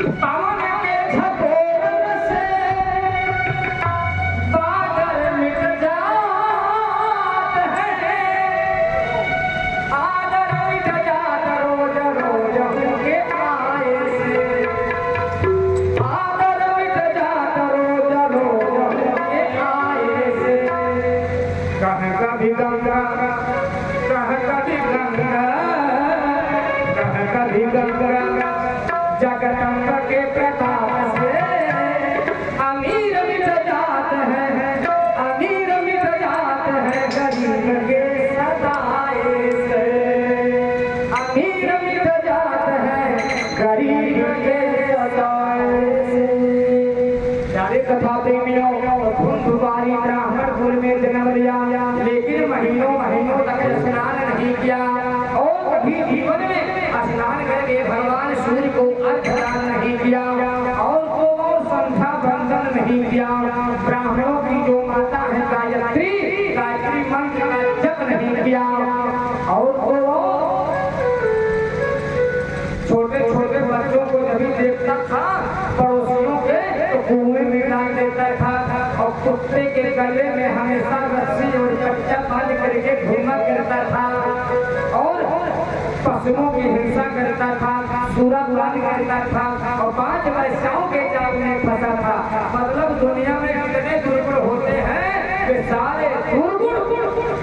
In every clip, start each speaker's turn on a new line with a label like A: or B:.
A: पवन के झकोर से बादल मिट जात है, आदर मिट जात रोज रोज उनके आए से, आदर मिट जात रोज रोज उनके आए से। कह कभी गंगा, कह कभी गंगा, कह कभी गंगा, जगदम्बा के प्रताप से अमीर मिट जात है, अमीर मिट जात है गरीब के सताए से, अमीर मिट जात है गरीब के सताए से। प्यारे कथा प्रेमियों, धुंधुवारी ब्राह्मण कुल में जन्म लिया, लेकिन महीनों महीनों तक स्नान नहीं किया और कभी जीवन में स्नान करके भगवान सूर्य को अर्घ्यदान नहीं किया और को संध्या बंदन नहीं किया। ब्राह्मणों की जो माता है गायत्री, गायत्री मंत्र का जप नहीं किया और छोटे छोटे बच्चों को जब देखता था पड़ोसियों के तो कुएं में डाल देता था और कुत्ते के गले में हमेशा रस्सी और कच्चा बांध करके घूमा करता था और पशुओं की हिंसा करता था, सुरापान करता था और 5 वैश्याओं के जाल में फंसा था। मतलब दुनिया में कितने दुर्गुण होते हैं वे सारे दुर्गुण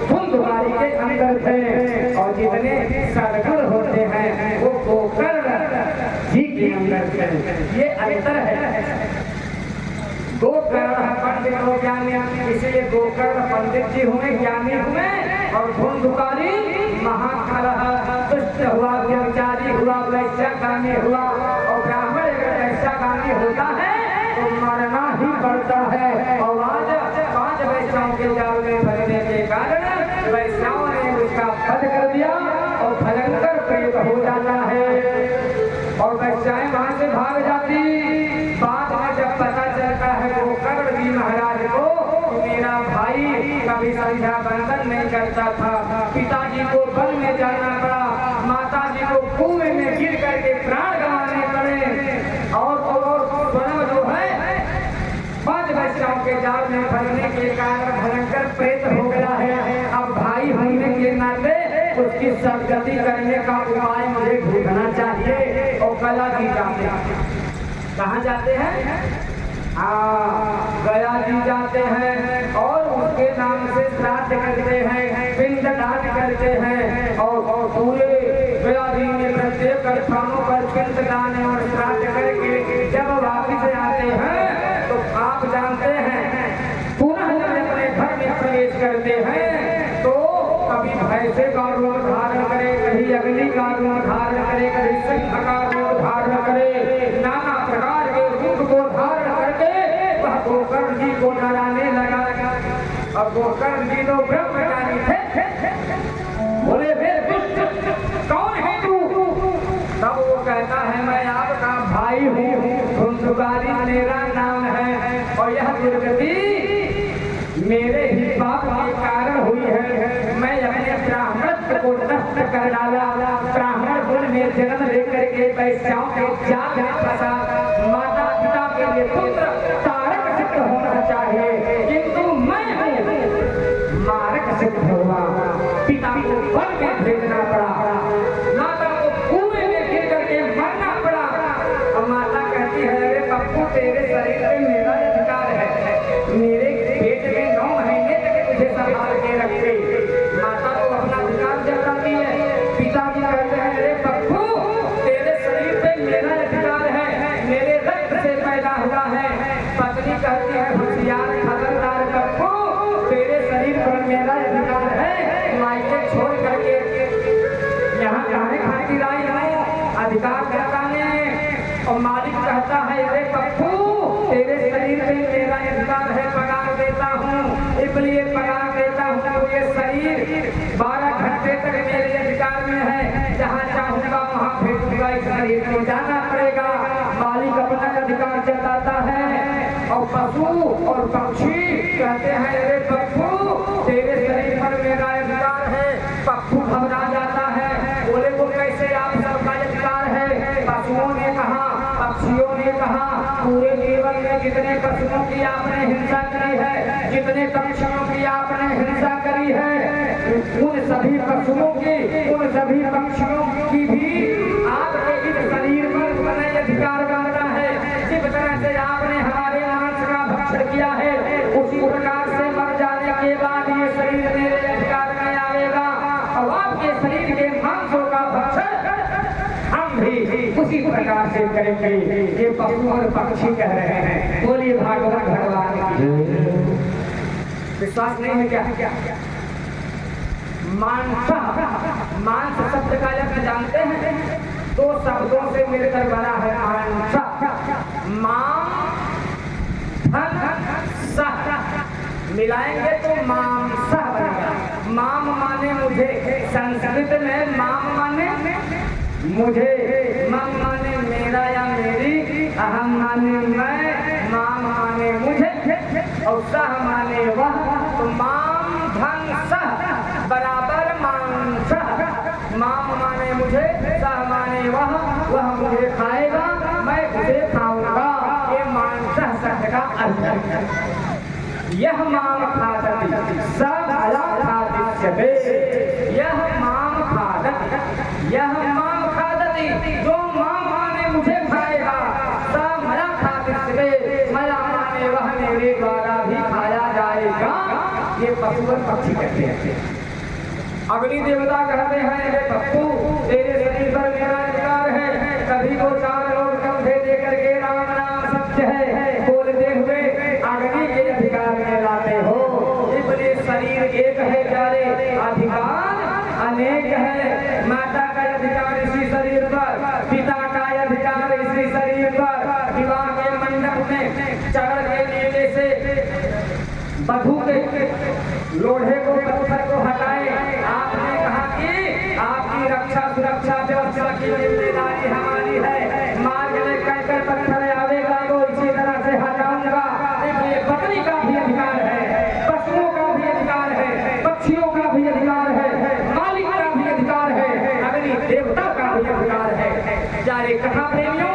A: धुंधुवारी के अंदर थे और जितने सद्गुण होते हैं वो गोकर्ण जी के अंदर थे। ये अंतर है। गोकर्ण पंडित हो ज्ञानी, इसलिए गोकर्ण पंडित जी हुए, ज्ञानी हुए और धुंधुकारी महाकलह दुष्ट हुआ, व्यभिचारी हुआ, वैश्यगामी हुआ और ब्राह्मण अगर वैश्यगामी होता है तो मरना ही पड़ता है। और आज 5 वैश्याओं के जाल में फंसने के कारण वैश्याओं ने उसका वध कर दिया और भयंकर प्रेत हो जाता है और वैश्याएं वहां से भाग जाती। बाद में जब पता चलता है गोकर्ण जी महाराज को मेरा भाई कभी संध्या बंदन नहीं करता था, पिताजी को वन में जाना पड़ा, माताजी को कुएं में गिर करके प्राण गंवाने पड़े और स्वयं जो है 5 वैश्याओं के जाल में फंसने के कारण भयंकर प्रेत हो गया है। अब भाई होने के नाते उसकी सदगति करने का उपाय मुझे ढूंढना चाहिए और गया जी जाते हैं। कहाँ जाते हैं? गया जी जाते हैं और उसके नाम से श्राद्ध करते हैं, पिंडदान करते हैं और पूरे गया जी में प्रत्येक स्थानों पर पिंडदान और श्राद्ध करके जब वापिस आते हैं तो आप जानते हैं पुनः जब अपने घर में प्रवेश करते हैं तो कभी भैंसे का रूप धारण करे, कभी अग्नि का रूप धारण करे, कभी सिंह का रूप धारण करे, नाना प्रकार के रूप को धारण करके वह गोकर्ण जी को डराने लगा। और गोकर्ण जी तो ब्रह्मचारी थे, बोले वे दुष्ट कौन है तू? तब वो कहता है मैं आपका भाई हूँ, धुंधुवारी मेरा नाम है और यह दुर्गति मेरे ही पाप के कारण हुई है। मैं अपने ब्राह्मणत्व को नष्ट कर डाला, ब्राह्मण कुल में जन्म लेकर के वैश्याओं के जाल में फंसा। माता पिता के लिए पुत्र तारक सिद्ध होना चाहिए किंतु मैं मारक सिद्ध हुआ। पिता को वन में भेजना पड़ा, माता को कुएं में गिर करके मरना पड़ा। और माता कहती है अरे पप्पू तेरे शरीर में मेरा अधिकार है, मेरे पेट में 9 महीने तक तुझे संभाल के रखे। माता को अपना अधिकार जताती है। पिताजी कहते हैं अरे पप्पू तेरे शरीर पे मेरा अधिकार है, मेरे रक्त से पैदा हुआ है। पत्नी कहती है होशियार खबरदार पप्पू तेरे शरीर पर मेरा अधिकार है, मायके छोड़ करके यहाँ खाने खाती आई है, अधिकार जताने। और मालिक कहता है अरे पप्पू तेरे शरीर में मेरा अधिकार है, पगार देता हूँ, इसलिए पगार देता हूँ। तो ये शरीर 12 घंटे तक मेरे अधिकार में है, जहाँ चाहूँगा वहाँ भेजूंगा, इस शरीर को जाना पड़ेगा। मालिक अपना अधिकार जताता है और पशु और पक्षी कहते हैं अरे पप्पू तेरे शरीर पर मेरा अधिकार है। पप्पू घबरा जाता है, बोले वो कैसे आप सबका अधिकार है? पशुओं ने कहा, पक्षियों कहा पूरे जीवन में जितने पशुओं की आपने हिंसा करी है, जितने पक्षियों की आपने हिंसा करी है, उन सभी पशुओं की, उन सभी पक्षियों की भी आपके इस शरीर पर बने अधिकार बनता है। जिस तरह से आपने हमारे मांस का भक्षण किया है, उसी प्रकार से मर जाने के बाद ये शरीर मेरे अधिकार में आएगा और आपके शरीर के मांसों का भक्षण हम भी उसी प्रकार से करेंगे। ये पशु और पक्षी कह रहे हैं। बोलिए भागवत भगवान की। विश्वास नहीं है क्या? मांस, मांस शब्द का अर्थ जानते हैं? दो शब्दों से मिलकर बना है मांस। मां धन सह मिलाएंगे तो मांस बनेगा। माम माने मुझे, संस्कृत में माम माने मुझे, मम माने मेरा या मेरी, अहम माने मैं, माम माने मुझे और सह माने वह। तो माम धन सह बराबर मांस। माम माने मुझे, सह माने वह मुझे खाएगा, मैं उसे खाऊंगा। ये मांस शब्द का अर्थ है। यह माम खादति सब अलग खादिष्यते। यह माम खादति, यह माम खादति, जो माम माने मुझे खाएगा, सब मया खादिष्यते, मया माने वह मेरे द्वारा भी खाया जाएगा। ये पशु और पक्षी कहते हैं। अग्नि देवता कहते हैं हे पप्पू तेरे शरीर पर मेरा अधिकार है। कभी को चार लोग कंधे दे करके राम नाम सत्य है बोलते हुए अग्नि के अधिकार में लाते हो। इसलिए शरीर एक है प्यारे, अधिकार अनेक है। माता का अधिकार इसी शरीर पर, पिता का अधिकार इसी शरीर पर। विवाह के मंडप में चढ़ के नीले से वधू के लोढ़े को पत्थर को हटाए। आपने कहा कि आपकी रक्षा सुरक्षा व्यवस्था की जिम्मेदारी हमारी है। मार्ग में कंकड़ पत्थर आवेगा तो इसी तरह से हटाऊंगा। इसलिए बकरी का भी अधिकार है, पशुओं का भी अधिकार है, पक्षियों का भी अधिकार है, मालिक का भी अधिकार है, अग्नि देवता का भी अधिकार है। प्यारे कथा प्रेमियों,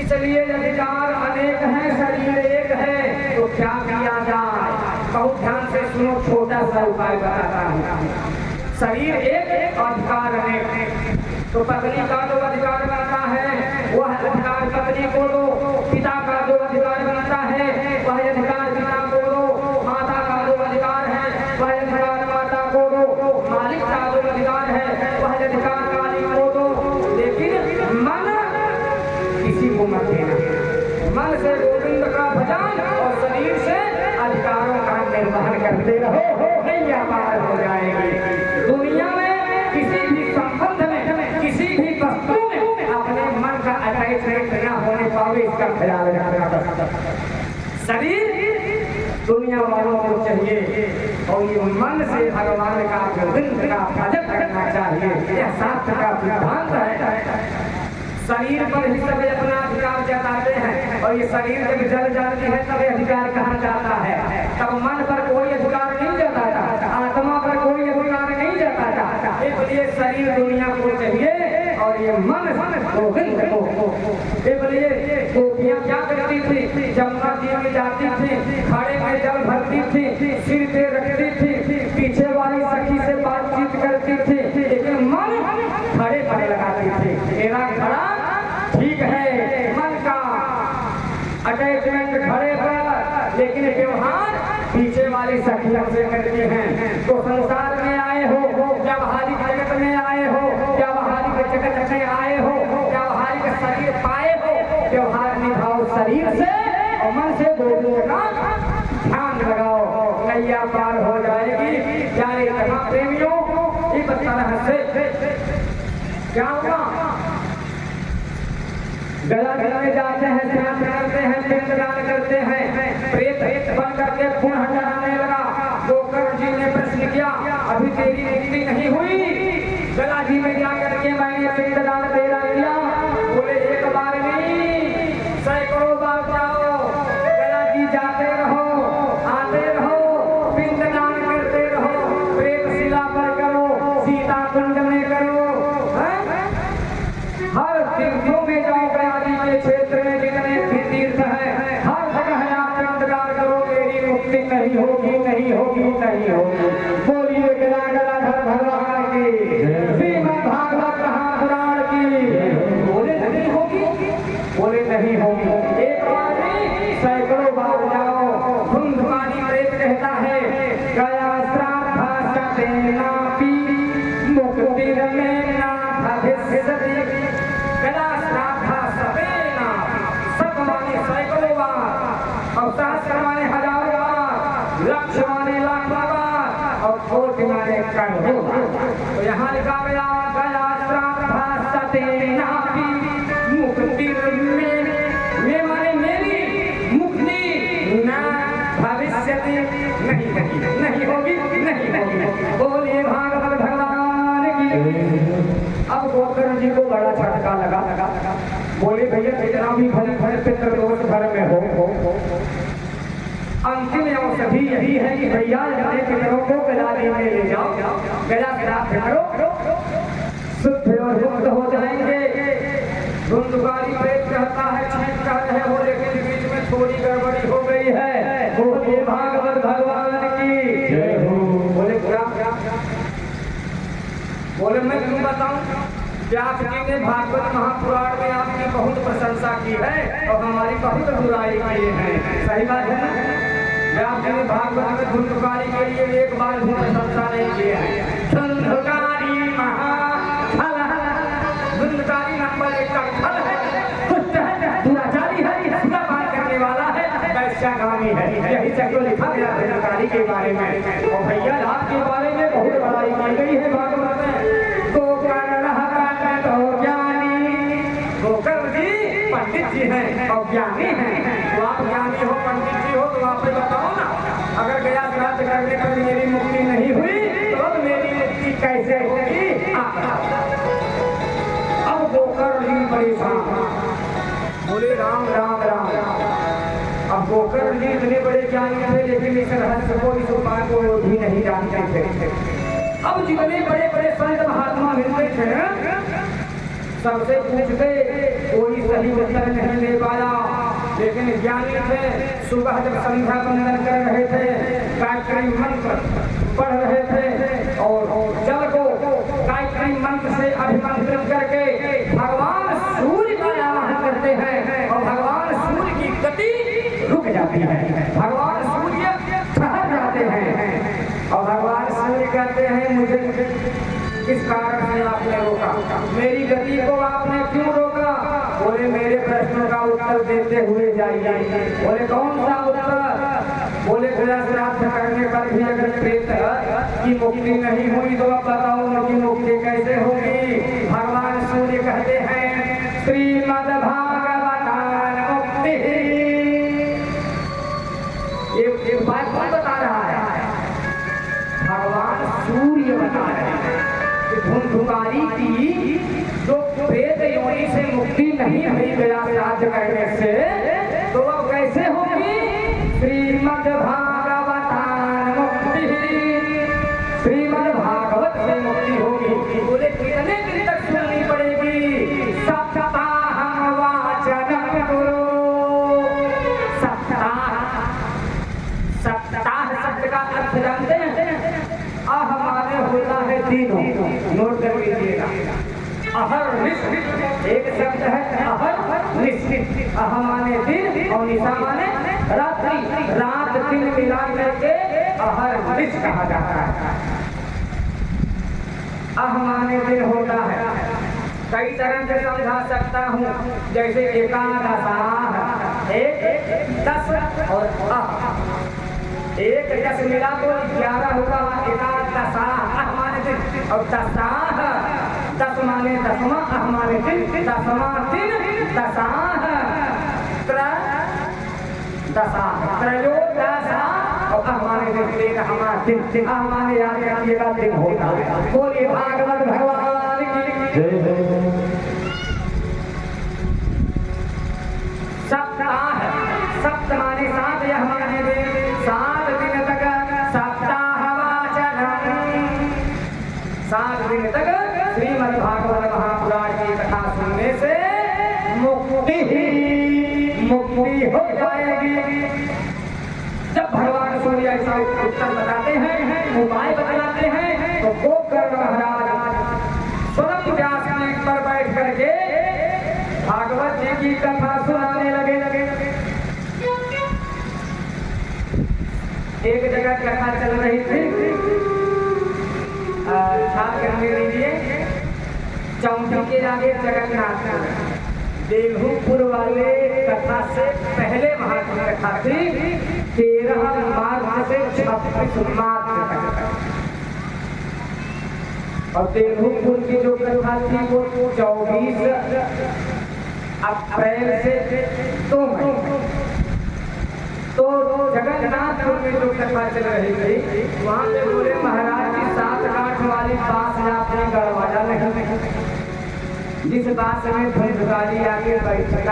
A: इसलिए अधिकार अनेक है, शरीर एक है, तो क्या किया जाए? बहुत ध्यान से सुनो, छोटा सा उपाय बताता हूँ। शरीर एक, अधिकार अनेक। तो पत्नी का जो अधिकार बनता है वह अधिकार पत्नी को दो, पिता का जो अधिकार बनता है वह अधिकार पिता को दो, माता का जो अधिकार है वह अधिकार माता को दो, मालिक का जो अधिकार है वह अधिकार मालिक को दो। लेकिन मन किसी को मत देना। मन से गोविंद का भजन और शरीर से अधिकारों का निर्वहन करते रहो, नैया पार हो जाएगी। दुनिया में किसी भी संबंध में, किसी भी वस्तु में अपने मन का अटैचमेंट न होने पावे, इसका ख्याल रखना। शरीर दुनिया वालों को चाहिए और ये मन से भगवान का गोविंद का भजन करना चाहिए। यह शास्त्र का सिद्धांत है। शरीर पर ही सब अपना अधिकार जताते हैं और ये शरीर जब जल जाती है तब अधिकार कहाँ जाता है? तब मन पर कोई अधिकार नहीं जताता, आत्मा पर कोई अधिकार नहीं जताता। इसलिए शरीर दुनिया को चाहिए और ये मन गोविंद को। इसलिए गोपियाँ क्या करती थी? जमुना जी में जाती थी, खाड़े में जल भरती थी, सिर पे रखती थी, पीछे वाली सखी से बातचीत करती थी, लेकिन मन खड़े खड़े लगाती थी। मेरा खड़ा ठीक है, मन का अटैचमेंट खड़े पर, लेकिन व्यवहार पीछे वाली सखियों से करते हैं। तो संसार में आए हो, व्यावहारिक जगत में आए हो, व्यावहारिक जगत में आए हो, व्यावहारिक शरीर पाए हो, व्यवहार निभाओ शरीर से और मन से गोविंद का ध्यान लगाओ, नैया पार हो जाएगी। प्यारे कथा प्रेमियों, इस तरह से क्या होगा? गला में जाते हैं, स्नान करते हैं, पिंडदान करते हैं, प्रेत बन करके खून हटाने लगा। गोकर्ण जी ने प्रश्न किया, अभी तेरी मुक्ति नहीं हुई? गला जी में जा करके मैंने पिंडदान तेरा किया। बोले एक बार नहीं, सैकड़ों बार जाओ। गला जी जाते रहो, आते रहो, पिंडदान करते रहो, प्रेत शिला पर करो, सीता कुंड में करो, हर तीर्थों में जाओ, गया जी के क्षेत्र में लक्ष्य माने लाखों बार और कोटि माने करोड़ों बार। तो यहाँ लिखा गया गया श्राद्ध नाभि मुक्ति में माने मेरी मुक्ति न भविष्यति नहीं होगी। बोलिए भागवत भगवान की। अब गोकर्ण जी को बड़ा झटका लगा। बोले भैया कितना भी भले भले पितृ दोष भर में हो अंतिम औषधि यही है कि भैया अपने पितरों को गला में ले जाओ, गला श्राद्ध करो, शुद्ध और मुक्त हो जाएंगे। धुंधुकारी प्रेत कहता है छींक कह रहे हो, लेकिन बीच में थोड़ी गड़बड़ी हो गई है। बोले भागवत भगवान की जय हो। बोले क्या? बोले मैं क्यों बताऊं? व्यास जी ने भागवत महापुराण में आपकी बहुत प्रशंसा की है और हमारी बहुत बुराई की है। सही बात है ना? व्यास जी ने भागवत में धुंधुकारी के लिए एक बार भी प्रशंसा नहीं की है। धुंधुकारी महाफल, धुंधुकारी नंबर 1 का फल है, दुष्ट है, दुराचारी है, सीधा पार करने वाला है, वैश्यागामी है। यही चक्र लिखा गया धुंधुकारी के बारे में। और भैया आपके बारे में बहुत बड़ाई की गई है भागवत में। गोकर्ण जी पंडित जी हैं और ज्ञानी हैं। तो आप ज्ञानी हो, पंडित जी हो, तो आप बताओ ना, अगर गया श्राद्ध करने पर मेरी मुक्ति नहीं हुई तो अब मेरी मुक्ति कैसे होगी? अब गोकर्ण जी परेशान, बोले राम राम राम। अब गोकर्ण जी इतने बड़े ज्ञानी थे, लेकिन इस रहस्य को, इस उपाय को भी नहीं जानते थे। अब जितने बड़े बड़े संत महात्मा मिलते थे सबसे पूछते, कोई सही उत्तर नहीं ले पाया। लेकिन ज्ञानी थे, सुबह जब संध्या वंदन कर रहे थे, गायत्री मंत्र पढ़ रहे थे और जल को गायत्री मंत्र से अभिमंत्रित करके भगवान सूर्य का आवाहन करते हैं और भगवान सूर्य की गति रुक जाती है, भगवान सूर्य ठहर जाते हैं। और भगवान सूर्य कहते हैं, मुझे किस कारण से आपने रोका? मेरी गति को आपने क्यों रोका? बोले मेरे प्रश्नों का उत्तर देते हुए जाइए। बोले कौन सा उत्तर? बोले गया श्राद्ध करने पर भी अगर प्रेत की मुक्ति नहीं हुई तो अब बताओ उनकी मुक्ति कैसे होगी? भगवान सूर्य कहते हैं श्रीमद् भागवतान मुक्ति। एक बात कौन बता रहा है? भगवान सूर्य बता रहे हैं। धुंधुकारी की जो प्रेत योनि से मुक्ति नहीं हुई गया श्राद्ध करने से, तो अब कैसे होगी? श्रीमद् भागवतान मुक्ति, श्रीमद् भागवत से मुक्ति होगी। बोले कितने दिन तक सुननी पड़ेगी? सप्ताहं वाचनं कुरु। सप्ताह शब्द का अर्थ जानते हैं? हमारे होता है तीनों, नोट कर लीजिएगा। अहर निश्चित एक शब्द है, अहर निश्चित। अह माने दिन और निशा माने रात्रि, रात दिन मिला करके अहर निश्चित कहा जाता है। अह माने दिन होता है, कई तरह से समझा सकता हूँ। जैसे एकादशाह, एक 10 और एक 10 मिला तो 11 होगा। एकादशाह माने दिन और दशाह, 10 माने दसवां, अह माने दिन, दसवां दिन, दशाह, त्रयोदशा और अह माने दिन, हमारा दिन, अह माने याद रखिएगा दिन होता है। बोलिए भागवत भगवान की जय हो। सप्ताह, सप्त माने 7, यह माने दिन, 7 दिन तक सप्ताह वाचनं, 7 दिन तक श्रीमद् भागवत महापुराण की कथा सुनने से मुक्ति हो जाएगी। जब भगवान सूर्य ऐसा उत्तर बताते हैं, उपाय बतलाते हैं, तो गोकर्ण महाराज स्वयं व्यास पीठ पर बैठ करके भागवत जी की कथा सुनाने लगे। एक जगह कथा चल रही थी, ख्याल करने लीजिए, चौंकी के आगे जगन्नाथ, देवपुर वाले कथा से पहले वहां की कथा थी 13 मार्च से 26 मार्च तक, और देवपुर की जो कथा थी वो 24 अप्रैल से 2 मई। तो जगन्नाथपुर में जो कथा चल रही थी वहां पे बोले महाराज की 7 गांठ वाली बांस आपने गड़वाया नहीं, जिस बात में धुंधकारी आगे बैठा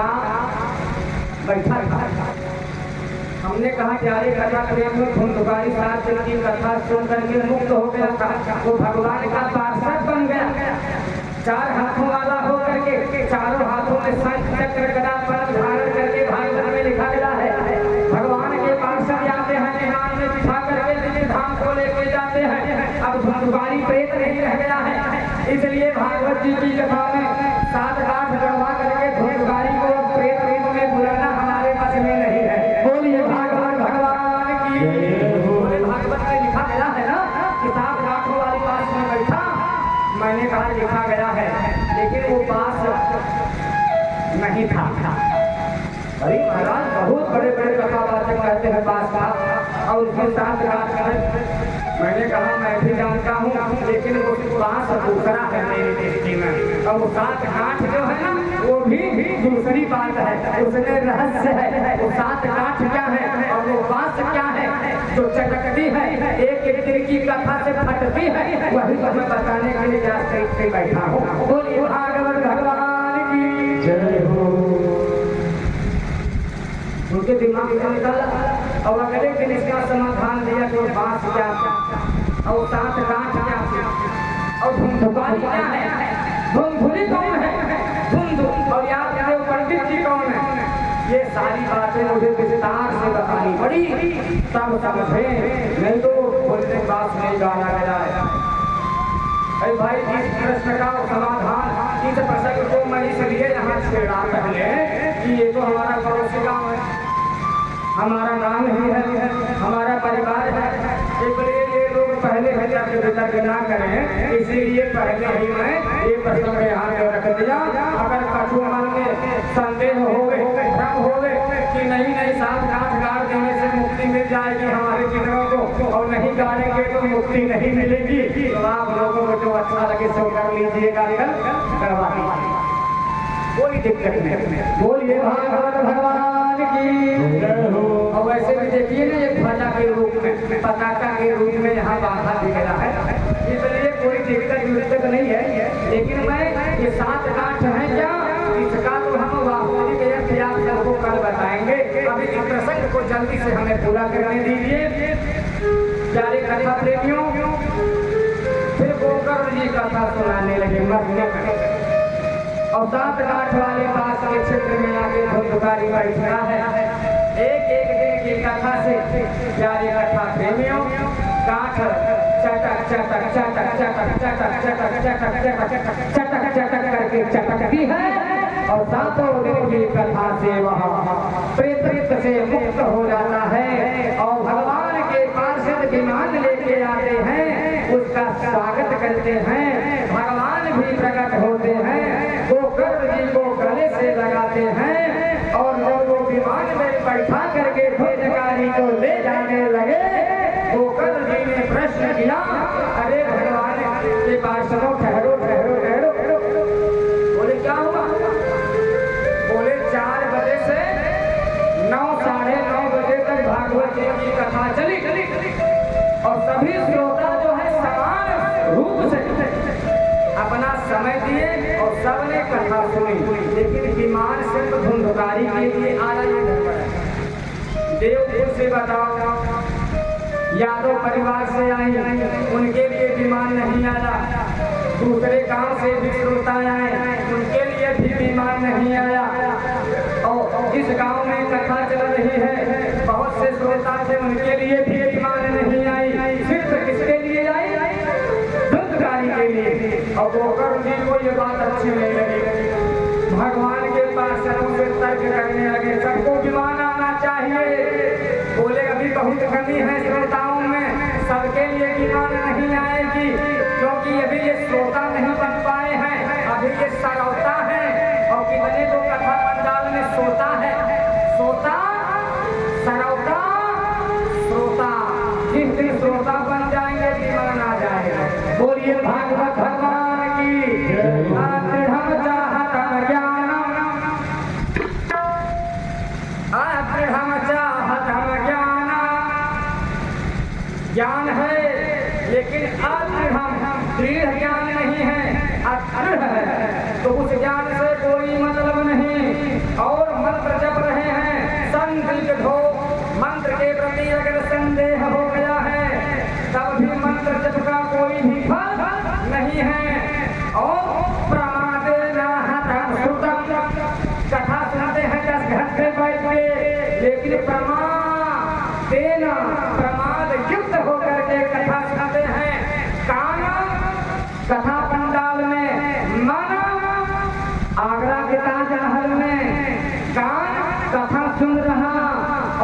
A: था। हमने कहा प्यारे कथा प्रेम में धुंधकारी 7 दिन की कथा सुन करके मुक्त हो गया था, वो भगवान का पार्षद बन गया। 4 हाथों वाला हो करके चारों हाथों में शंख चक्र गदा पद्म धारण करके भागवत में लिखा गया है भगवान के पार्षद जाते हैं निहाल में बिठा करके दिव्य धाम को लेके जाते हैं। अब धुंधकारी प्रेत नहीं रह गया है, इसलिए भागवत जी की कथा में 7 गांठ गड़वा करके धुंधकारी को प्रेत रूप में बुलाना हमारे बस में नहीं है। बोलिए भागवत भगवान की। बोले भागवत में लिखा गया है ना कि 7 गांठों वाली बांस में बैठा, मैंने कहा लिखा गया है, लेकिन वो बांस नहीं था। अरे महाराज बहुत बड़े बड़े कथावाचक कहते हैं बांस का, और उसके 7 गांठ में मैंने कहा मैं भी जानता हूँ, लेकिन वो बांस दूसरा है मेरी दृष्टि में, और वो 7 गांठ जो है ना वो भी दूसरी बात है, उसमें रहस्य है। वो 7 गांठ क्या है और वो बांस क्या है जो चटकती है, एक दिन की कथा से फटती है, वही तुम्हें बताने के लिए आज से बैठा हूँ। बोलिए भागवत भगवान की जय हो। उनके दिमाग से निकाला और अगले दिन इसका समाधान दिया कि बांस क्या और 7 गांठ क्या और धुंधकारी क्या है, धुंधुली कौन है, धुंध और याद करो पंडित जी कौन है। ये सारी बातें मुझे विस्तार से बतानी पड़ी तब समझे, नहीं तो बोलने बात नहीं गाना गया है। अरे भाई इस प्रश्न का समाधान इस प्रसंग को मैं इसलिए यहाँ छेड़ा पहले कि ये तो हमारा पड़ोसी गाँव है, हमारा नाम ही है, हमारा परिवार है, इसलिए ये लोग पहले वितर्क ना करें, इसीलिए पहले ही मैं ये प्रसंग यहाँ पे रख दिया। अगर कछु मन में संदेह हो भ्रम हो कि नहीं 7 गांठ गाड़ देने से मुक्ति मिल जाएगी हमारे किरणों को, और नहीं गाड़ेंगे तो मुक्ति नहीं मिलेगी, तो आप लोगों को जो अच्छा लगे सो कर लीजिएगा, करवा दीजिए, कोई दिक्कत नहीं। बोलिए भागवत भगवान की। और वैसे भी देखिए ना ये ध्वजा के रूप में पताका के रूप में यहाँ बांधा दिख रहा है, इसलिए कोई दिक्कत नहीं है। लेकिन मैं ये 7 गांठ है क्या, इसका तो हम वास्तविक आप सबको कल बताएंगे। अभी इस प्रसंग को जल्दी से हमें पूरा करने दीजिए प्यारे कथा प्रेमियों। फिर गोकर्ण जी कथा सुनाने लगे मरने में, और 7 गांठ वाले बांस के क्षेत्र में आगे धुंधकारी बैठा है। एक दिन की कथा से प्यारे कथा प्रेमियों गांठ चटक चटक चटक चटक चटक चटक चटक चटक चटक चटक करके चटकती है, और 7 दिन की कथा से वह प्रेत से मुक्त हो जाता है, और भगवान के पार्षद विमान लेके आते हैं, उसका स्वागत करते हैं, भगवान भी प्रकट होते हैं, गोकर्ण जी को गले से लगाते हैं, और जब वो विमान में बैठा करके धुंधकारी को ले जाने लगे, गोकर्ण जी ने प्रश्न किया, अरे भगवान के पार्षदों ठहरो ठहरो ठहरो। बोले क्या हुआ? बोले 4 बजे से 9 साढ़े 9 बजे तक भागवत जी की कथा चली, और सभी श्रोता जो है समान रूप से अपना समय दिए और सबने कथा सुनी, लेकिन विमान सिर्फ धुंधकारी के लिए आया नहीं। देवपुर से बताओ, यादव परिवार से आई, उनके लिए विमान नहीं आया, दूसरे गांव से भी श्रोता आए, उनके लिए भी विमान नहीं आया, और जिस गांव में कथा चल रही है बहुत से श्रोता थे, उनके लिए भी विमान नहीं आई, सिर्फ किसके लिए आई? धुंधकारी के लिए। और गोकर्ण जी को ये बात अच्छी नहीं लगी, भगवान के पास से तर्क करने लगे, सबको विमान आना चाहिए। बोले अभी बहुत कमी है श्रोताओं में, सबके लिए विमान नहीं आएगी, क्योंकि अभी ये श्रोता नहीं बन पाए हैं, अभी ये सरौता है, और कितने को कथा ज्ञान है लेकिन दृढ़ ज्ञान नहीं है, अदृढ़ है, तो उस ज्ञान से कोई मतलब नहीं। और मंत्र जप रहे हैं, संदिग्ध हो, मंत्र के प्रति अगर संदेह हो गया है तब भी मंत्र जप का कोई भी फल नहीं है। और प्रमादेन हतं श्रुतं, कथा सुनते हैं 10 घंटे बैठ के, लेकिन प्रमाद युक्त होकर के कथा सुनते हैं। कान कथा पंडाल में, मन आगरा के ताजमहल में, कान कथा सुन रहा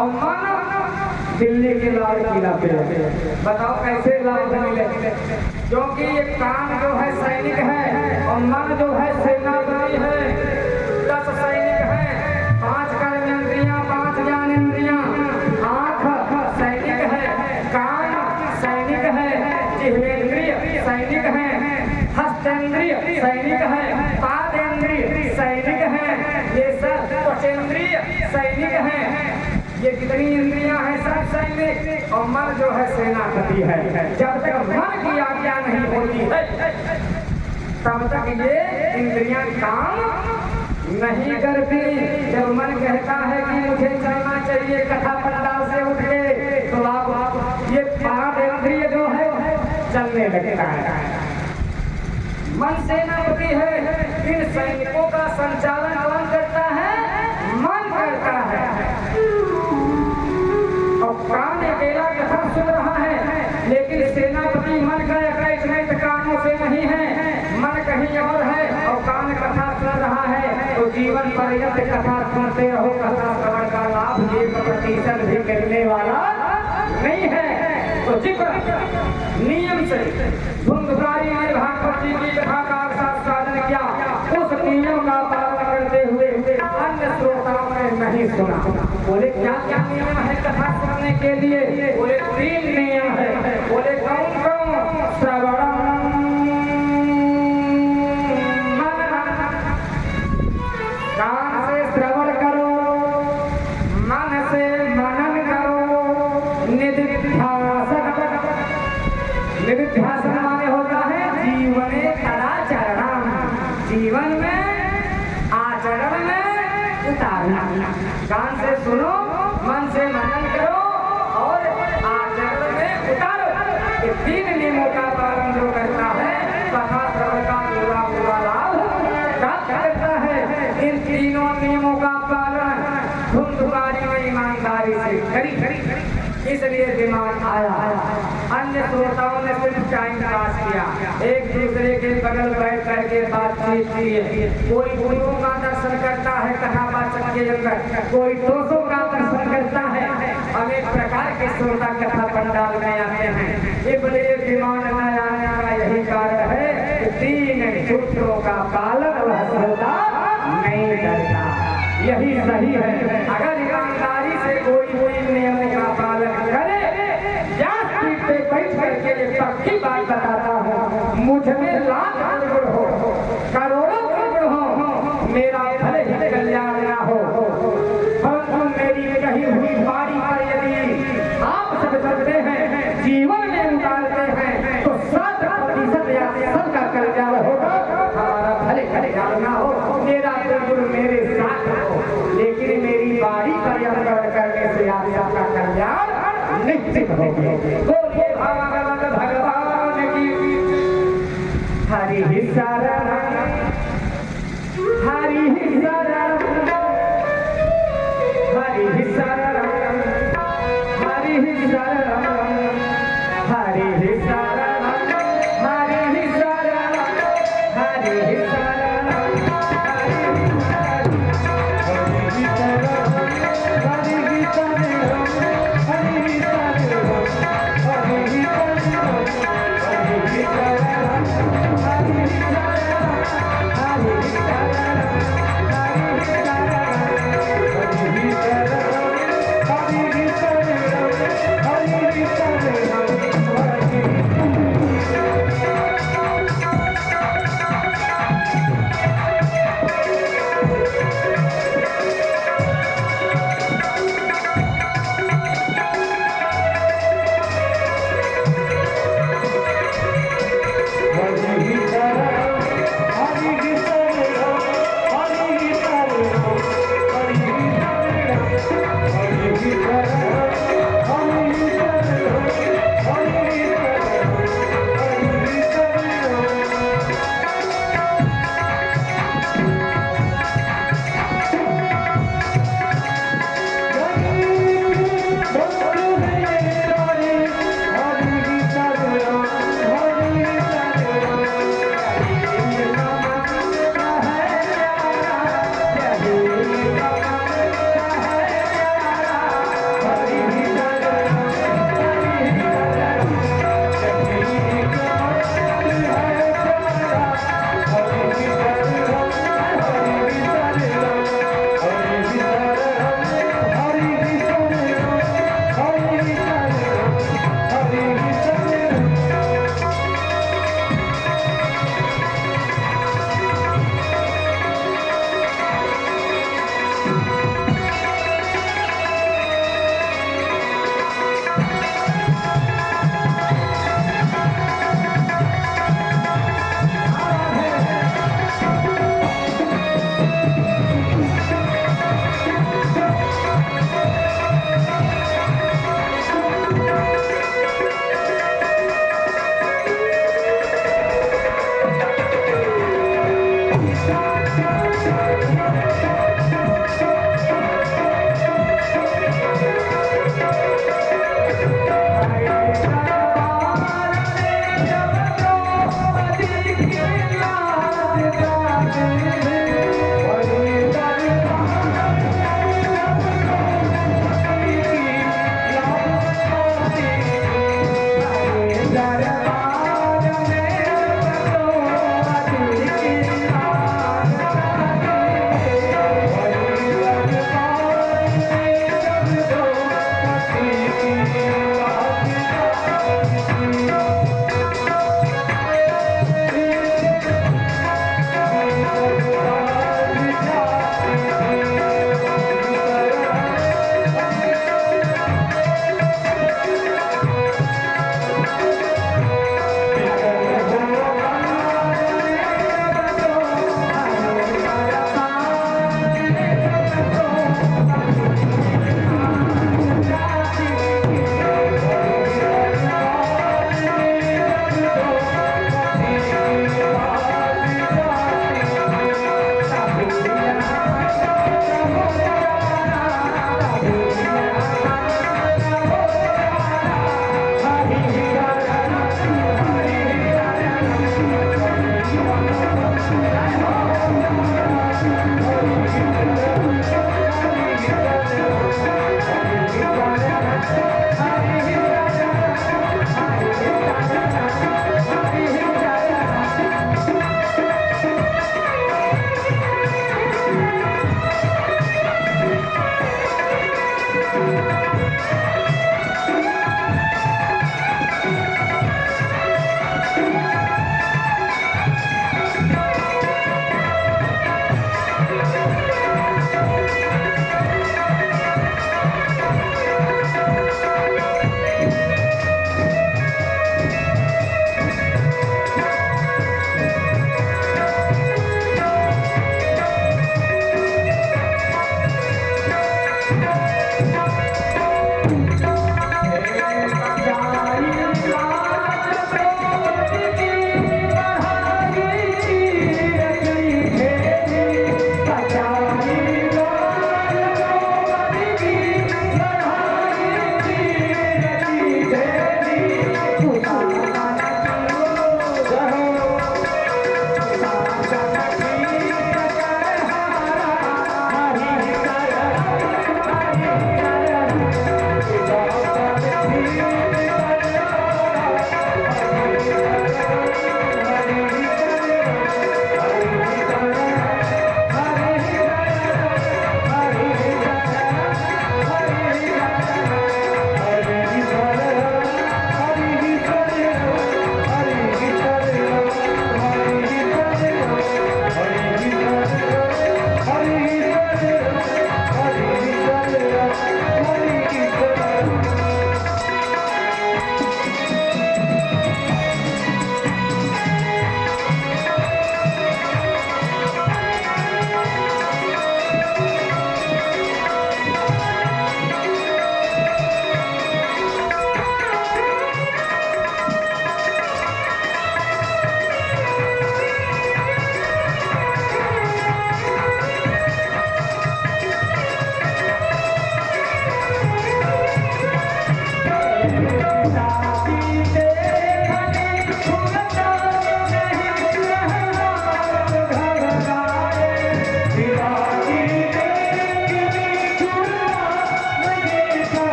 A: और मन दिल्ली के लाल किला पे। बताओ कैसे लाभ मिले? क्योंकि ये कान जो है सैनिक है और मन जो है सेनापति है। 10 सैनिक है, 5 कर्मेंद्रियां, 5 ज्ञानेंद्रियां। आंख सैनिक है, कान सैनिक है, जिह्वेंद्रिय सैनिक है, हस्तेंद्रिय सैनिक है, पादेंद्रिय सैनिक है, ये सब त्वचेंद्रिय सैनिक है। ये जितनी इंद्रियां हैं सब सैनिक, और मन जो है सेनापति है। जब तक मन की आज्ञा नहीं होती है तब तक ये इंद्रियां काम नहीं करती। जब मन कहता है कि मुझे चलना चाहिए कथा पंडाल से उठ के, तो आप ये 5 इंद्रिय जो है चलने लगता है। मन सेनापति है। इन सैनिकों का संचालन कौन करता है? मन करता है। और कान अकेला कथा सुन रहा है, लेकिन सेनापति मन का अटैचमेंट कानों से नहीं है, मन कहीं और है और कान कथा सुन रहा है। तो जीवन पर्यंत कथा सुनते रहो, कथा श्रवण का लाभ 1% भी मिलने वाला नहीं है। तो जिक्र नियम से धुंधकारी ने भागवत जी की कथा का आस्वादन किया, उस नियम का पालन करते हुए अन्य श्रोताओं ने नहीं सुना। बोले क्या क्या नियम है कथा सुनने के लिए? बोले 3 नियम है। बोले कौन कौन? श्रवणम, कान से श्रवण करो, मन से मनन करो, निधिध्यासन। निधिध्यासन माने होता है जीवने तदाचरणम, जीवन में आचरण में उतारना। कान से सुनो, मन से मनन करो और आचरण में उतारो। ये 3 नियमों का पालन जो करता है कथा श्रवण का पूरा लाभ प्राप्त करता है। इन 3 नियमों का पालन धुंधकारी में ईमानदारी से करी, इसलिए दिमाग आया। अन्य श्रोताओं ने सिर्फ टाइम पास किया, एक दूसरे के बगल बैठ करके बातचीत की। कोई गुरुओं का दर्शन करता है कथा वाचन के अंदर, कोई दोषों का दर्शन करता है। अनेक प्रकार के श्रोता कथा पंडाल में आते हैं। ये बड़े दिमाग न आने का यही कारण है कि 3 सूत्रों का पालन वह श्रोता नहीं करता। यही सही है। अगर ईमानदारी से कोई नियमों का पालन करे, या पीठ पे बैठ करके एक पक्की बात बताता हूँ, मुझ में लाख गुण हो, करोड़ों गुण हो, मेरा भले ही कल्याण ना हो, परंतु मेरी कही हुई बारी पर यदि आप सब चलते हैं, जीवन में उतारते हैं, तो 7% या सबका कल्याण होगा। हमारा भले कल्याण ना हो, मेरा गुण मेरे साथ हो, लेकिन मेरी बारी पर करने से आप सबका कल्याण निश्चित होगी। बोलिए भगवान की हरि शरण, हरि शरण, हरि शरण, हरि शरण, हरि शरण, हरि शरण, हरि शरण, हरि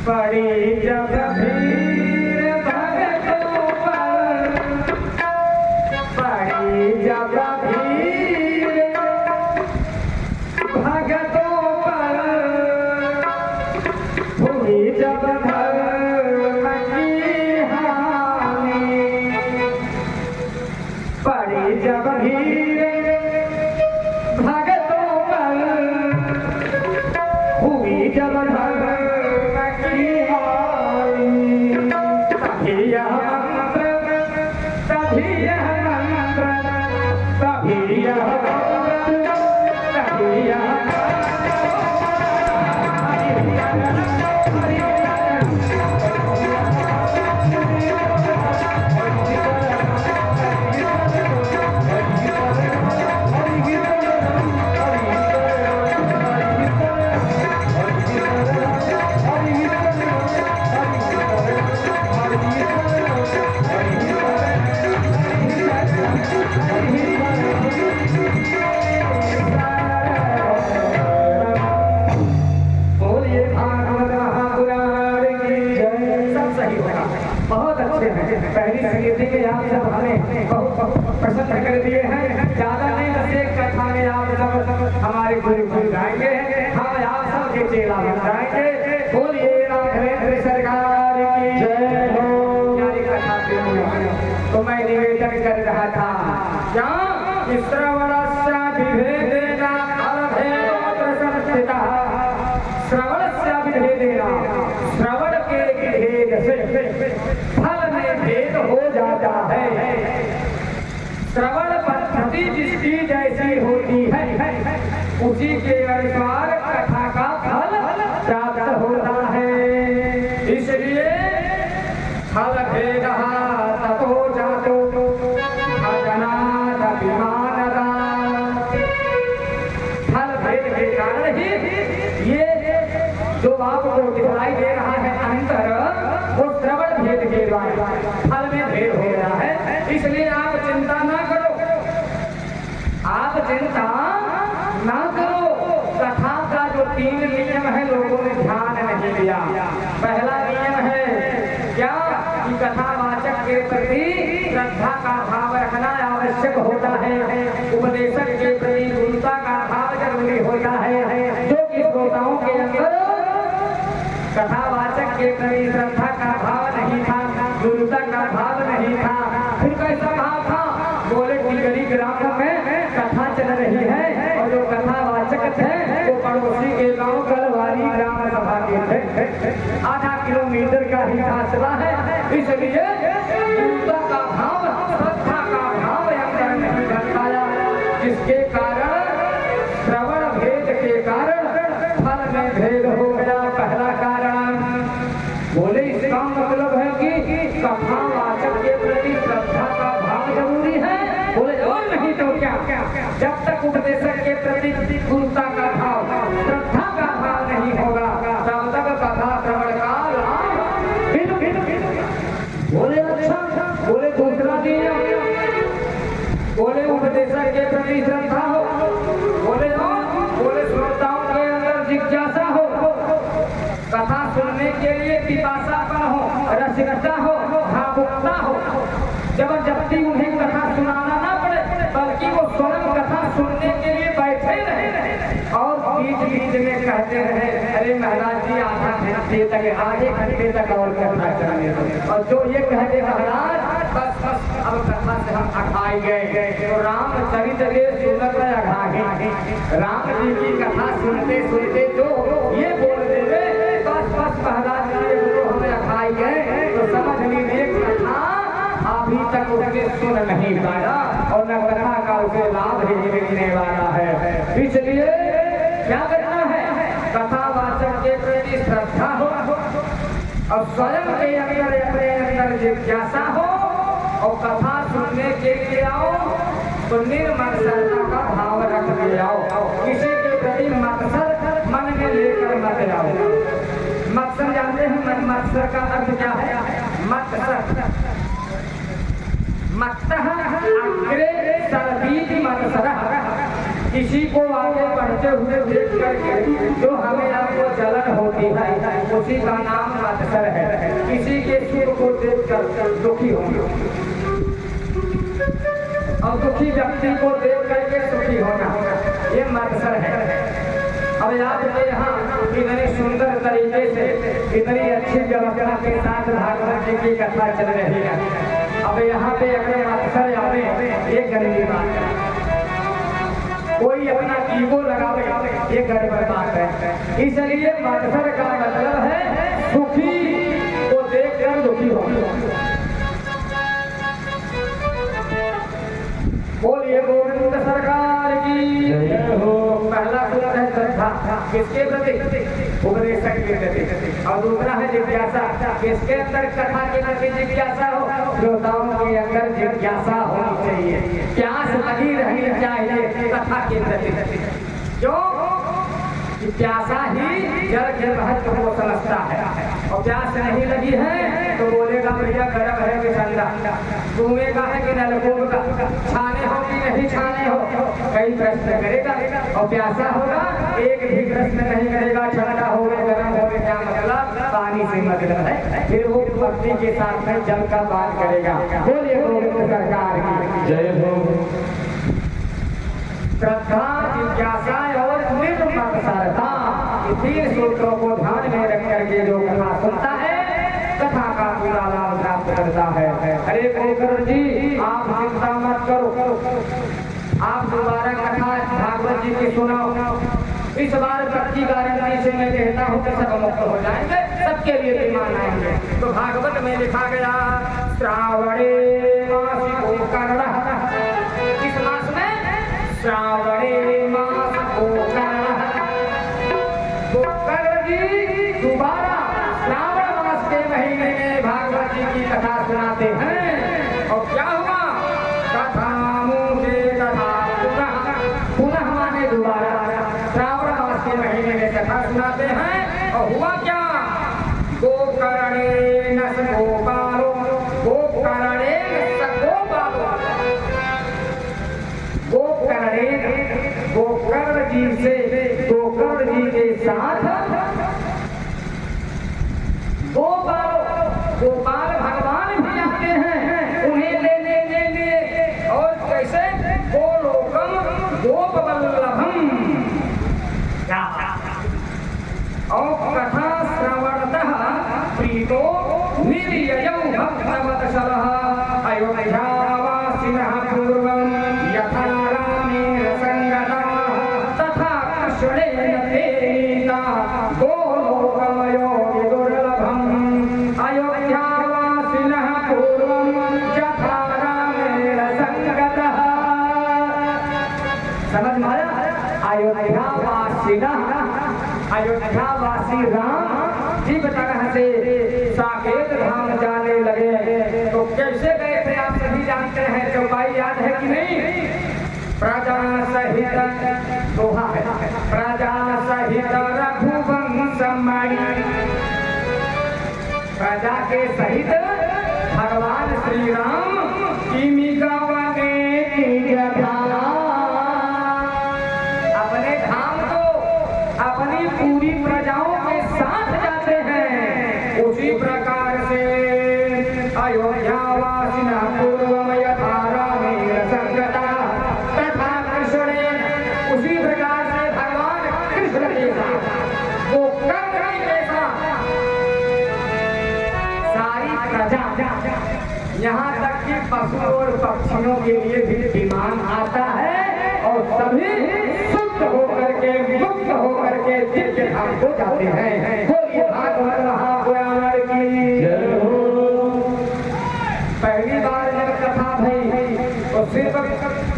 A: पड़ी जब भीड़ भगतों पर, पड़ी जब भीड़ भगतों पर, हुई जब धर्म की हानि, पड़ी जब भीड़ भगतों पर, हुई जब धर्म की हानि, तभी यह मंत्र, तभी यह मंत्र, तभी यह मंत्र, तभी यह पहली संगीति के आप सब हमें बहुत प्रसन्न कर दिए हैं। ज्यादा नहीं बस एक कथा में आप सब हमारे गुरु गुरु गाएंगे, हम आप सब के चेला बन जाएंगे। बोलिए राघवेंद्र सरकार की जय हो। प्यारी कथा तो मैं निवेदन कर रहा था क्या श्रवणस्य विभेदेन फलभेदोऽत्र संस्थितः। श्रवणस्य विभेदेन, श्रवण के भेद से फल में भेद हो जाता है। श्रवण पद्धति जिसकी जैसी होती है उसी के अनुसार कथा का फल प्राप्त होता है। इसलिए फल भेद ततो जातो अजनाद अभिमानदा। फल भेद के कारण ही ये जो आपको दिखाई दे रहा है अंतर, वो श्रवण भेद के द्वारा फल में भेद हो रहा है। इसलिए आप चिंता ना करो, आप चिंता ना करो। कथा का जो 3 नियम है लोगों ने ध्यान नहीं दिया। पहला नियम है क्या कि कथावाचक के प्रति श्रद्धा का भाव रखना आवश्यक होता है। उपदेशक के प्रति गुरुता का भाव जरूरी होता है, जो कि श्रोताओं के अंदर कथावाचक के प्रति श्रद्धा का भाव नहीं था, गुरुता का भाव नहीं था। फिर कैसा भाव था? बोले टिकरी ग्राम में कथा चल रही है और जो कथावाचक थे वो पड़ोसी के गांव कलवारी ग्राम सभा के थे। आधा किलोमीटर का ही फासला है, इसलिए गुरुता का भाव, श्रद्धा का भाव अंदर नहीं बन पाया, जिसके कारण श्रवण भेद के कारण फल में भेद हो गया। पहला कारण बोले इसका मतलब है कि कथावाचक के प्रति श्रद्धा का भाव जरूरी है। बोले और नहीं तो क्या? जब तक उपदेशक के प्रति गुरुता का भाव, श्रद्धा का भाव नहीं होगा तब तक कथा श्रवण का बोले अच्छा। बोले दूसरा नियम, बोले उपदेशक के प्रति श्रद्धा हो, बोले श्रोताओं के अंदर जिज्ञासा हो, कथा सुनने के लिए पिपासापन हो, रसिकता हो, भावुकता हो। जबरदस्ती उन्हें कथा सुनाना ना पड़े, बल्कि वो स्वयं कथा सुनने के लिए बैठे रहे और बीच बीच में कहते रहे अरे महाराज जी आधा घंटे तक, आधे घंटे तक और कथा चलने दो। और जो ये कहते महाराज बस अब कथा से हम अघाई गए, तो रामचरित के सुनत अघाही। राम जी की कथा सुनते सुनते जो ये बोल देवे बस महाराज जी तो हमें अघाई गए, तो समझ लीजिए कथा अभी तक उसने सुन नहीं पाया और न कथा का उसे लाभ ही मिलने वाला है। इसलिए क्या करना है? कथावाचक के प्रति श्रद्धा हो और स्वयं के अंदर अपने अंदर जिज्ञासा हो और कथा सुनने के लिए आओ तो निर्मत्सरता का भाव रख के आओ। किसी के प्रति मत्सर मन में लेकर मत आओ। मत्सर जानते हैं? मत्सर का अर्थ क्या है? मत्सर मत्तः अग्रे सर्वीति मत्सरः। किसी को आगे बढ़ते हुए देख करके जो हमें आपको जलन होती है उसी का नाम मत्सर है। किसी के सुख को देखकर दुखी होना और दुखी व्यक्ति को देख करके सुखी होना, ये मत्सर है। अब आपके यहाँ इतनी सुंदर तरीके से इतनी अच्छी व्यवस्था के साथ भागवत जी की कथा चल रही है। अब यहाँ पे अगर मत्सर आवे, ये गरीबी बात है। कोई अपना ईगो लगावे, ये गड़बड़ बात है। इसलिए मत्सर का मतलब है सुखी को देखकर दुखी होना। बोलिए गोविंद सरकार की जय हो। पहला सूत्र है श्रद्धा, किसके प्रति? उपदेशक के प्रति। और दूसरा है जिज्ञासा, किसके अंदर कथा के प्रति जिज्ञासा हो? श्रोताओं के अंदर जिज्ञासा होनी चाहिए, प्यास लगी रहनी चाहिए कथा के प्रति। क्यों? प्यासा ही जल के महत्व को समझता है, और प्यास नहीं लगी है तो बोलेगा भैया गर्म है कि ठंडा, कुएं का है कि नलकूप का, छाने हो कि नहीं छाने हो, कई प्रश्न करेगा। और प्यासा होगा एक भी प्रश्न नहीं करेगा, ठंडा हो गया गर्म हो गया क्या मतलब, पानी से मतलब है। फिर वो भक्ति के साथ में जल का पान करेगा। बोलिए गोविंद सरकार की जय हो। श्रद्धा, जिज्ञासा और निर्मत्सरता, तीन सूत्रों को ध्यान में रख करके जो कथा सुनता है, कथा का पूरा लाभ प्राप्त करता है। अरे गोकर्ण जी, आप चिंता मत करो, आप दोबारा कथा भागवत जी की सुनाओ। इस बार पक्की गारंटी से मैं कहता हूँ कि सब मुक्त हो जाएंगे, सबके लिए विमान आएंगे। तो भागवत में लिखा गया श्रावणे मासी गोकर्ण, किस मास में? श्रावणे मास गोकर्ण। गोकर्ण जी दोबारा श्रावण मास के महीने में भागवत जी की कथा सुनाते हैं। और क्या हुआ? कथा मुझे कथा पुनः माने दोबारा श्रावण मास के महीने में कथा सुनाते हैं। और हुआ क्या? गोकर्णे न गोपालो, गोकर्णे न गोपालो, गोकर्ण जी से, गोकर्ण जी के साथ गोपाल भगवान भी आते हैं उन्हें लेने के लिए। और कैसे? गोलोकम गोपवल्लभम। और कथा श्रवणतः प्रीतो निर्ययौ भक्तवत्सलः अयोध्यावासिनः पूर्वं यथा रामेण संगताः तथा कृष्णेन तेना गोलोकमयो विदुर्लभम्। अयोध्यावासिनः पूर्वं यथा रामेण संगतः। समझ में आया? अयोध्यावासिनः, अयोध्यावासी राम जी तरह से साकेत धाम जाने लगे। तो कैसे गए थे आप सभी जानते हैं, चौपाई याद है कि नहीं? प्रजा सहित दोहा है, प्रजा सहित रघुवंश मणि, प्रजा के सहित भगवान श्री राम किमी गवने अपने धाम को अपनी पूरी प्रजाओं के साथ जाते हैं। उसी प्रकार से अयोध्यावासिनः पूर्वं यथा रामेण संगताः तथा कृष्णेन, उसी प्रकार से भगवान कृष्ण के साथ, गोकर्ण के साथ सारी प्रजा, यहाँ तक कि पशु और पक्षियों के लिए भी विमान आता है। और सभी शुद्ध होकर के, मुक्त होकर के दिव्य धाम को जाते हैं। बोलिए भागवत महापुराण की जय हो। पहली बार जब कथा भई तो सिर्फ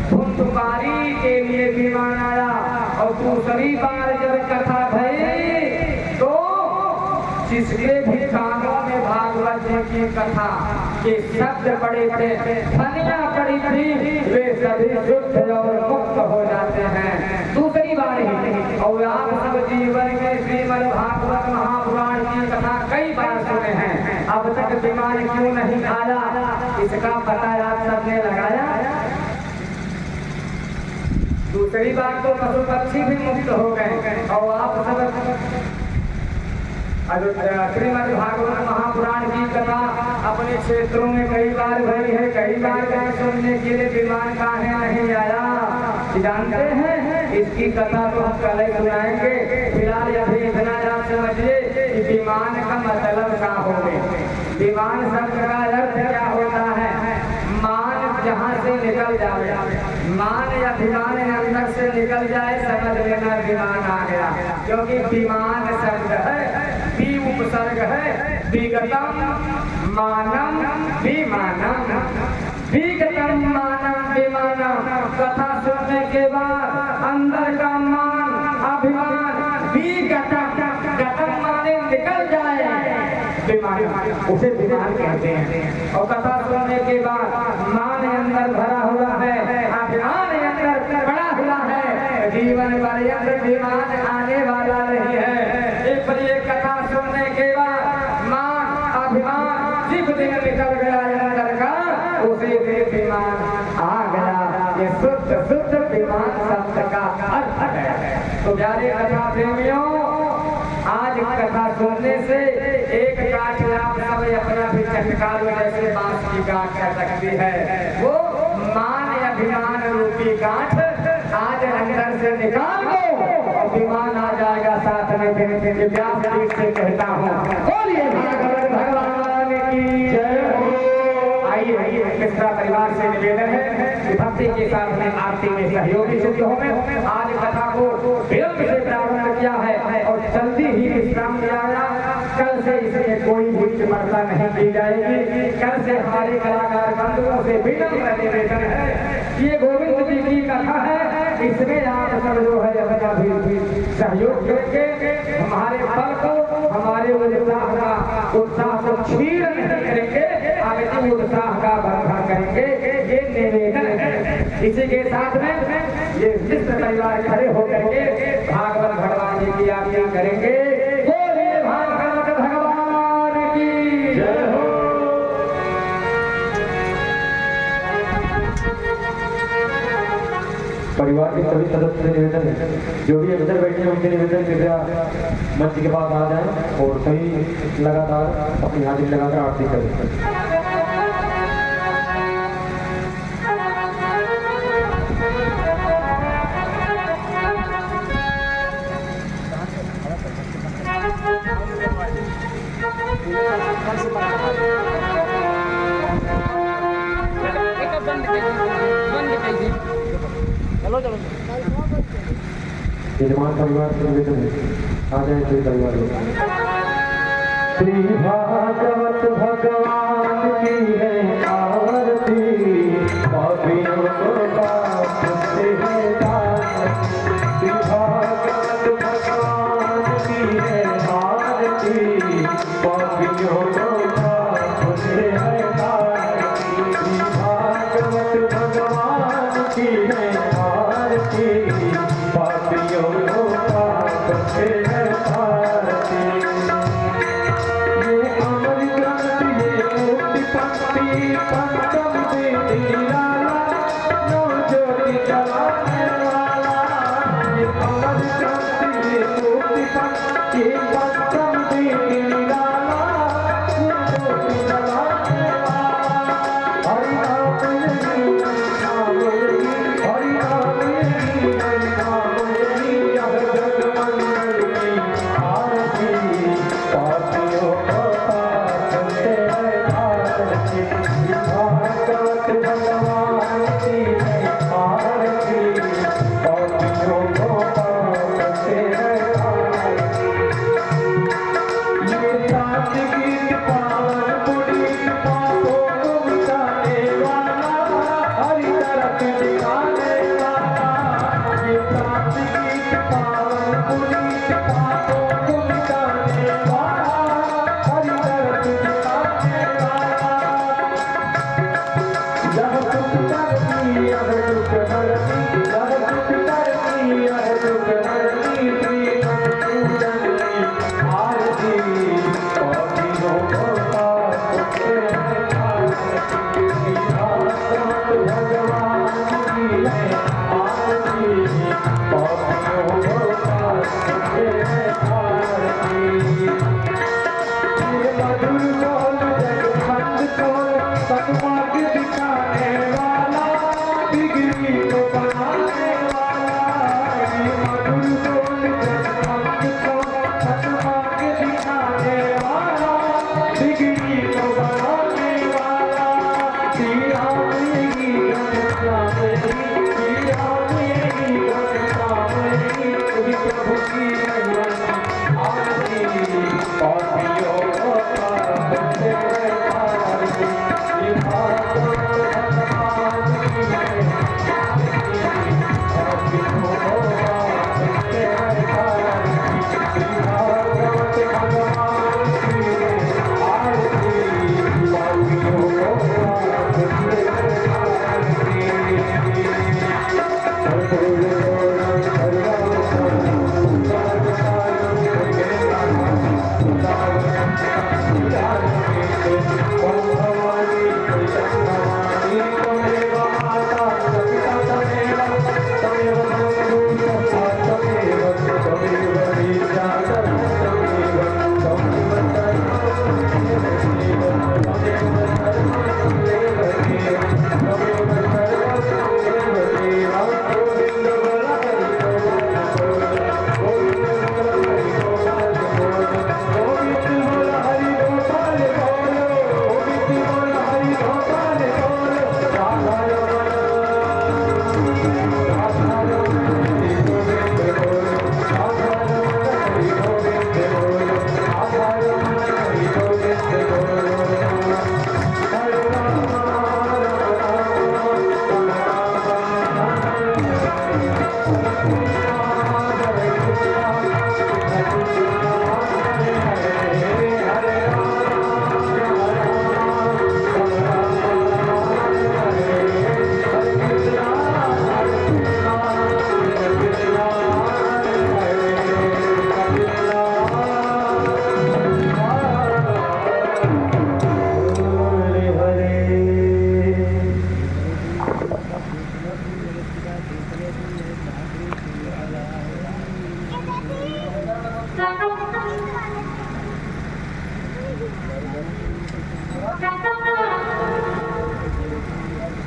A: धुंधुकारी के लिए विमान आया, और दूसरी बार जब कथा भई तो जिसके भी कानों में भागवत जी की कथा के शब्द पड़े थे, ध्वनियां पड़ी थी, वे सभी शुद्ध और मुक्त हो जाते हैं दूसरी बार ही। और आप सब जीवन में श्रीमद् भागवत महापुराण की कथा कई बार सुने हैं, अब तक विमान क्यों नहीं आया, इसका पता आप सबने लगाया? दूसरी बार तो पशु पक्षी भी मुक्त हो गए, और आप सब श्रीमद् भागवत महापुराण की कथा अपने क्षेत्रों में कई बार भरी है, कई बार गए सुनने के लिए विमान काहे नहीं आया जानते हैं। इसकी कथा तो हम कल ही सुनाएंगे, फिलहाल अभी इतना जान समझिए कि विमान का मतलब क्या हो गए। विमान शब्द का अर्थ क्या होता है? मान जहाँ से निकल जाए, मान या विमान अंदर से निकल जाए समझ लेना विमान आ गया। क्योंकि विमान शब्द है, वि उपसर्ग है, विगतम मानम विमानम, विगतम मानम विमानम। कथा सुनने के बाद अंदर का मान अभिमान विगतम, गतम माने निकल जाए विमान, उसे विमान कहते हैं। और कथा सुनने के बाद मान अंदर भरा हुआ है, अभिमान अंदर बड़ा हुआ है, जीवन पर्यंत विमान आने वाला नहीं है। इसलिए कथा सुनने के बाद मान अभिमान जिस दिन निकल गया अंदर का, उसी दिन विमान आ गया। ये शुद्ध शुद्ध विमान शब्द का अर्थ है। तो प्यारे कथा प्रेमियों, आज कथा सुनने से एक गांठ आप सब अपना भी चटकार जैसे बांस की गांठ कर सकती है। वो मान अभिमान रूपी गांठ आज अंदर से निकाल दो, विमान आ जाएगा साथ में। फिर व्यास जी से कहता हूँ, बोलिए भागवत भगवान की जय हो। आइए मिश्रा परिवार से निवेदन है कि भक्ति के साथ में आरती में सहयोगी सिद्ध हो। आज कथा को विलंब से प्रारंभ किया है और जल्दी ही विश्राम दिया गया। कल से इसमें कोई भी विमर्शा नहीं की जाएगी। कल से हमारे कलाकार बंधुओं से विनम्र निवेदन है, ये गोविंद जी की कथा है, इसमें आप सब जो है अपना भी सहयोग करके हमारे फल को, हमारे उत्साह को क्षीण नहीं करेंगे, आगे उत्साह का वर्धन करेंगे, ये निवेदन है। इसी के साथ में ये मिश्र परिवार खड़े होकर के भागवत भगवान जी की आज्ञा करेंगे। बोलिए भागवत भगवान की जय हो।
B: परिवार के सभी सदस्य से निवेदन है, जो भी अंदर बैठे हैं उनके निवेदन कृपया मंच के पास आ जाएं और सही लगातार अपनी हाजिरी लगाकर आरती करें। यजमान परिवार से निवेदन है, आ जाए श्री परिवार लोग। श्री भागवत भगवान की है आरती, पापियों को पाप से है दान। श्री भागवत भगवान की है आरती, पापियों को पाप से है दान। श्री भागवत भगवान की है आरती, पापियों को पाप से है आरती। ये अमर ग्रंथ ये मुक्ति पंक्ति पंचम वेद निराला, नौ ज्योति जलाने वाला। ये अमर ग्रंथ ये मुक्ति पंक्ति पंचम वेद निराला, नौ ज्योति जलाने वाला। हरि नाम यही नाम यही, हरि नाम यही नाम यही, यह जग मंगल की आरती, पापियों को पाप से है आरती। भागवत भगवान की है आरती, पापियों को पाप से है आरती।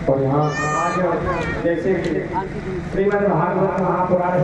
B: और यहाँ आज जैसे श्रीमद् भागवत महापुराण